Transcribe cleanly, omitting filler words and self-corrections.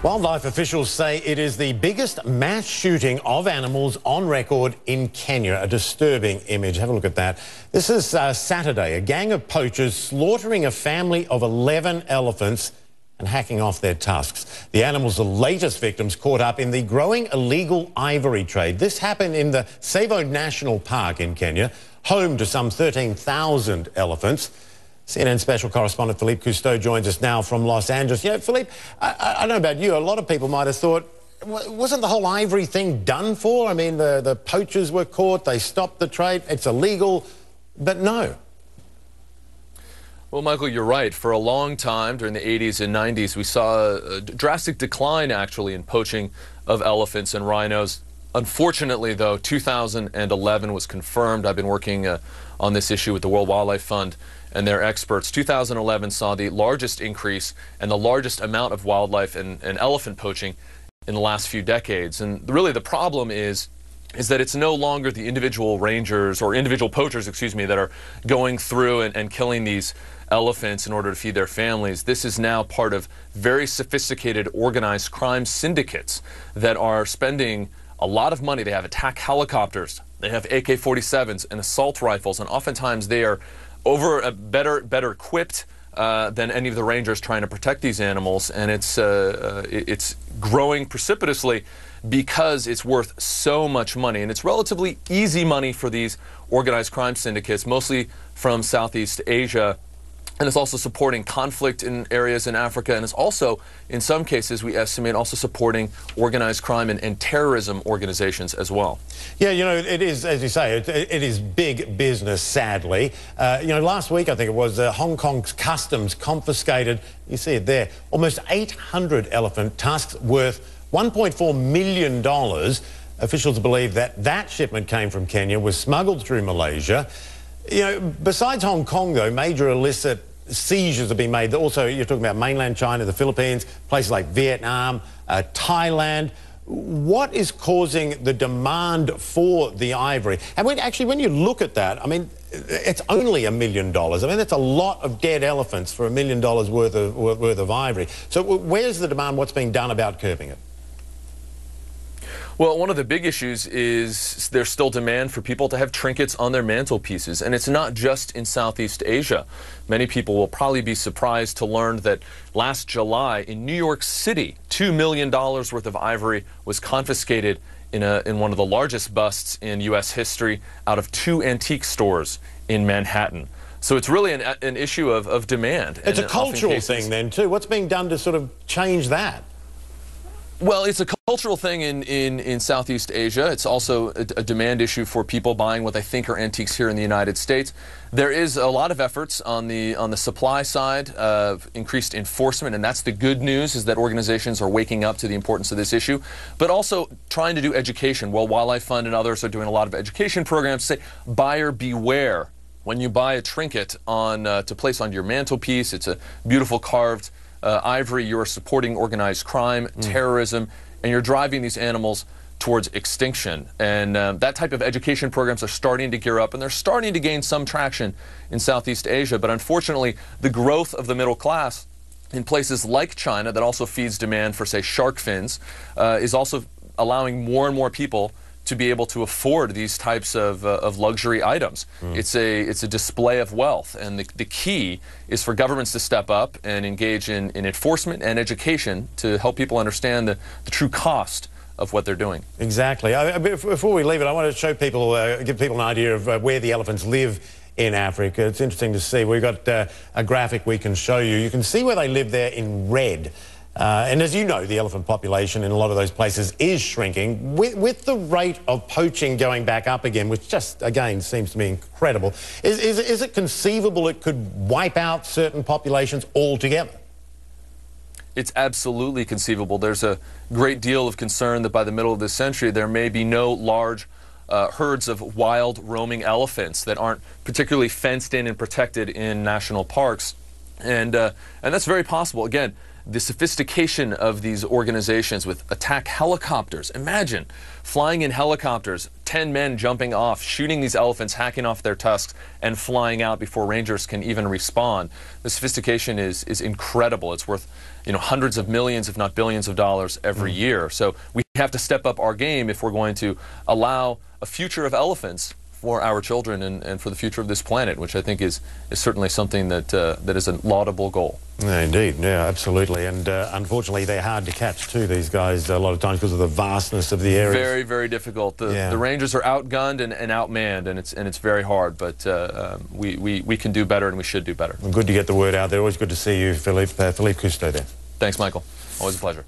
Wildlife officials say it is the biggest mass shooting of animals on record in Kenya. A disturbing image. Have a look at that. This is Saturday. A gang of poachers slaughtering a family of 11 elephants and hacking off their tusks. The animals are the latest victims caught up in the growing illegal ivory trade. This happened in the Tsavo National Park in Kenya, home to some 13,000 elephants. CNN special correspondent Philippe Cousteau joins us now from Los Angeles. You know, Philippe, I don't know about you, a lot of people might have thought, wasn't the whole ivory thing done for? I mean, the poachers were caught, they stopped the trade, it's illegal, but no. Well, Michael, you're right. For a long time during the 80s and 90s, we saw a drastic decline, actually, in poaching of elephants and rhinos. Unfortunately, though, 2011 was confirmed. I've been working on this issue with the World Wildlife Fund and their experts. 2011 saw the largest increase and the largest amount of wildlife and elephant poaching in the last few decades. And really the problem is that it's no longer the individual rangers or individual poachers, excuse me, that are going through and killing these elephants in order to feed their families. This is now part of very sophisticated organized crime syndicates that are spending a lot of money. They have attack helicopters, they have AK-47s and assault rifles, and oftentimes they are better equipped than any of the rangers trying to protect these animals, and it's growing precipitously because it's worth so much money, and it's relatively easy money for these organized crime syndicates, mostly from Southeast Asia. And it's also supporting conflict in areas in Africa, and it's also, in some cases, we estimate, also supporting organized crime and terrorism organizations as well. Yeah, you know, it is, as you say, it is big business, sadly. You know, last week, I think it was, Hong Kong's customs confiscated, you see it there, almost 800 elephant tusks worth $1.4 million. Officials believe that shipment came from Kenya, was smuggled through Malaysia. You know, besides Hong Kong, though, major illicit seizures have been made. Also, you're talking about mainland China, the Philippines, places like Vietnam, Thailand. What is causing the demand for the ivory? And when you look at that, I mean, it's only $1 million. I mean, that's a lot of dead elephants for $1 million worth of ivory. So where's the demand? What's being done about curbing it? Well, one of the big issues is there's still demand for people to have trinkets on their mantelpieces, and it's not just in Southeast Asia. Many people will probably be surprised to learn that last July in New York City, $2 million worth of ivory was confiscated in one of the largest busts in U.S. history out of 2 antique stores in Manhattan. So it's really an issue of demand. It's a cultural thing then too. What's being done to sort of change that? Well, it's a cultural thing in Southeast Asia. It's also a demand issue for people buying what they think are antiques here in the United States. There is a lot of efforts on the supply side of increased enforcement, and that's the good news, is that organizations are waking up to the importance of this issue, but also trying to do education. World Wildlife Fund and others are doing a lot of education programs to say, buyer beware. When you buy a trinket to place on your mantelpiece, it's a beautiful carved ivory, you're supporting organized crime, terrorism, and you're driving these animals towards extinction. And that type of education programs are starting to gear up, and they're starting to gain some traction in Southeast Asia. But unfortunately, the growth of the middle class in places like China, that also feeds demand for, say, shark fins, is also allowing more and more people to be able to afford these types of luxury items. It's a display of wealth, and the key is for governments to step up and engage in enforcement and education to help people understand the true cost of what they're doing. Exactly. Before we leave it, I want to show people, give people an idea of where the elephants live in Africa. It's interesting to see. We've got a graphic we can show you. You can see where they live there in red. And as you know, the elephant population in a lot of those places is shrinking. With the rate of poaching going back up again, which just, again, seems to me incredible, is it conceivable it could wipe out certain populations altogether? It's absolutely conceivable. There's a great deal of concern that by the middle of this century, there may be no large herds of wild roaming elephants that aren't particularly fenced in and protected in national parks. And that's very possible. Again, the sophistication of these organizations with attack helicopters. Imagine flying in helicopters, 10 men jumping off, shooting these elephants, hacking off their tusks, and flying out before rangers can even respond. The sophistication is incredible. It's worth, hundreds of millions, if not billions of dollars every year. So we have to step up our game if we're going to allow a future of elephants for our children and for the future of this planet, which I think is certainly something that is a laudable goal. Yeah, indeed, yeah, absolutely. And unfortunately, they're hard to catch too, these guys, a lot of times because of the vastness of the area. Very, very difficult. The rangers are outgunned and outmanned, and it's very hard, but we can do better, and we should do better. Well, good to get the word out there. Always good to see you, Philippe. Philippe Cousteau there. Thanks, Michael. Always a pleasure.